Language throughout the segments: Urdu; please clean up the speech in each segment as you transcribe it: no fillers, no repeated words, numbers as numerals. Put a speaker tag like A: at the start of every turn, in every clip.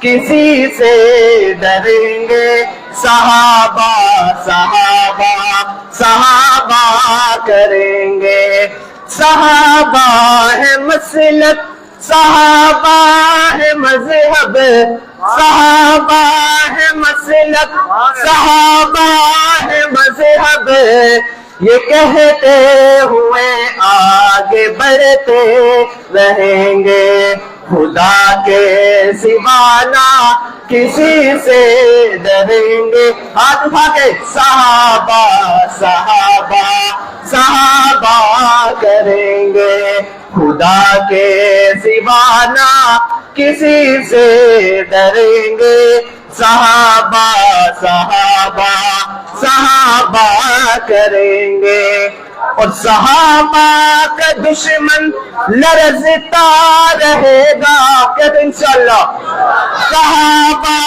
A: کسی سے ڈریں گے صحابہ صحابہ صحابہ کریں گے صحابہ ہے مسلک صحابہ ہے مذہب صحابہ ہے مسلک صحابہ ہے مذہب یہ کہتے ہوئے آگے بڑھتے رہیں گے خدا کے سوا نہ کسی سے ڈریں گے ہاتھ اٹھا کے صحابہ صحابہ صحابہ کریں گے خدا کے سوا نہ کسی سے ڈریں گے صحابہ صحابہ صحابہ کریں گے اور صحابہ کا دشمن لرزتا رہے گا کہتے انشاءاللہ صحابہ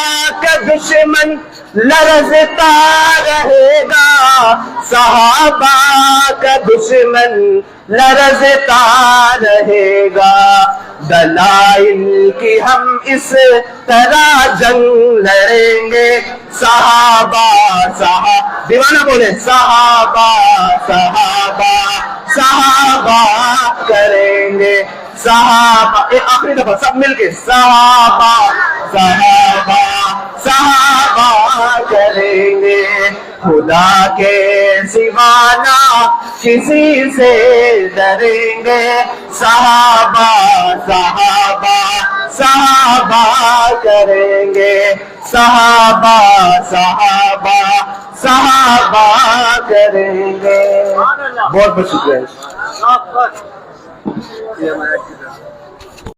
A: کا دشمن لرزتا رہے گا صحابہ کا دشمن لرزتا رہے گا دلائل کی ہم اس طرح جنگ لڑیں گے صحابہ صحابہ دیوانہ بولے صحابہ صحابہ صحابہ کریں گے صحابہ ایک آخری دفعہ سب مل کے صحابہ صحابہ صحابہ کریں گے خدا کے سوا نہ کسی سے ڈریں گے صحابہ صحابہ صحابہ کریں گے صحابہ صحابہ صحابہ کریں گے بہت بہت شکریہ